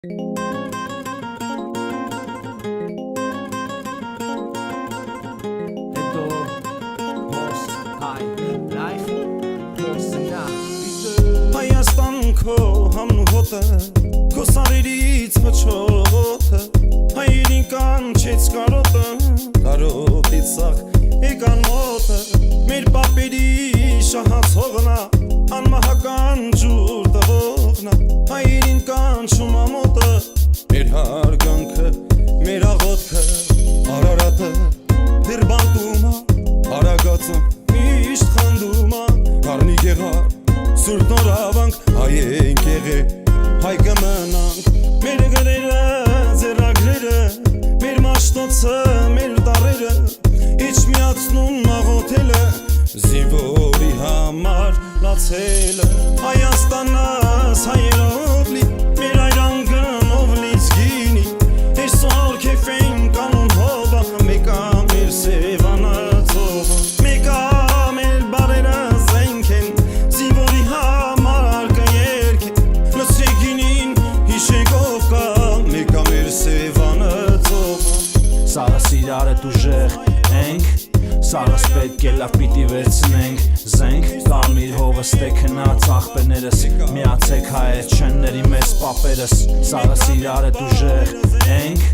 Հայաստան քո համն ու հոտը, քո սարերից հոչոտը, հայերին կանչեց կարոտը, կարոտից սաղ եկան մոտը, մեր պապերի շահացողնա, անմահական ջուր տվողնա, հայերին կանչում ամոտը, մեր հարգանքը, մեր աղոտքը, Արարատը, դեր բանտումա, Արագածը, միշտ խանդումա, կարնի գեղար, Սուրտ նորավանք, հայ ենք եղե, հայ կմնանք, մեր գրերը, ձերագրերը, մեր մաշտոցը, մեր տարերը, իչ միացնում աղոթելը, զինվորի համար լացելը, Հայաստանս հայերով լի, մեր այրանգնով լից գինի, այսօր քեֆ են կանուն հովա, մեկա մեր սևանը ծովը, մեկա մեր բարերը զենք են, զինվորի համար կերք է, լսեգինին հիշեքով կա, մեկա մեր սևանը ծովը Սարս իրար հետ ուժեղ ենք, Սարս պետք է լավ պիտի վերցնենք, զենք, կարմիր հովը ստեքնած աղբերներս, միացեք հայեր չենների մեզ պապերս, Սարս իրար հետ ուժեղ ենք,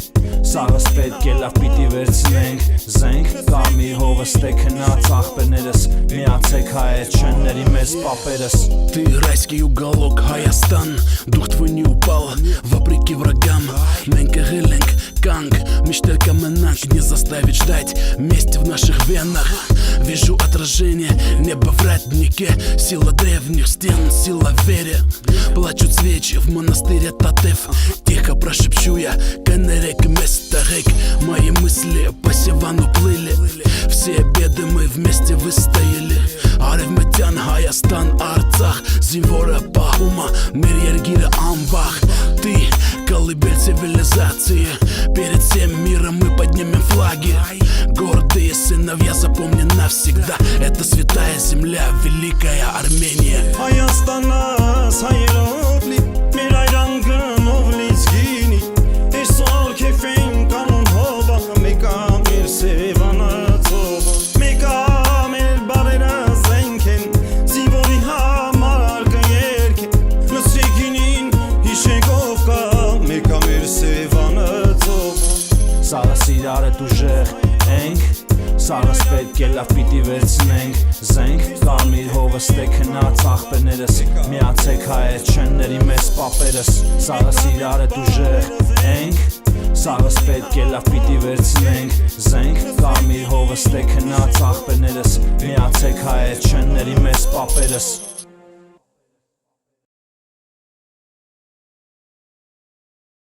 Սարս պետք է լավ պիտի վերցնենք, զենք, կարմիր հովը ստեքնած աղբերներս, միացեք հայեր չենների մեզ паперес. Ты райский уголок, Հայաստան, дух твой не упал, вопреки врагам, մենք եղել ենք կանք, мечтать կմնանք, не заставить ждать, месть в наших венах, вижу отражение, небо в ратнике, сила древних стен, сила в вере, плачут свечи в монастыре Татев, тихо прошепчу я, канерек местарек, мои мысли по Севану плыли, все беды мы вместе выстояли, Արևմտյան Հայաստան Արցախ, զինվորը պահում է մեր երկիրը անվախ, ты колыбель цивилизации, перед всем миром мы поднимем флаги, гордые сыновья, запомни навсегда, это святая земля, великая Армения. Հայաստանս հայերով լի, մեր այրանգնով լից գինի, այսօր քեֆ են կանուն հովա, մեկա մեր սևանը ծովը, մեկա մեր բարերը զենք են, զինվորի համար կերք է, լսեգինին հիշեքով կա, մեկա մեր սևանը ծովը Սարս իրար հետ ուժեղ ենք, Սարս պետք է լավ պիտի վերցնենք, զենք, կարմիր հովը ստեքնած աղբերներս, միացեք հայեր չենների մեզ պապերս, Սարս իրար հետ ուժեղ ենք, Սարս պետք է լավ պիտի վերցնենք, զենք, կարմիր հովը ստեքնած աղբերներս, միացեք հայեր չենների մեզ պապերս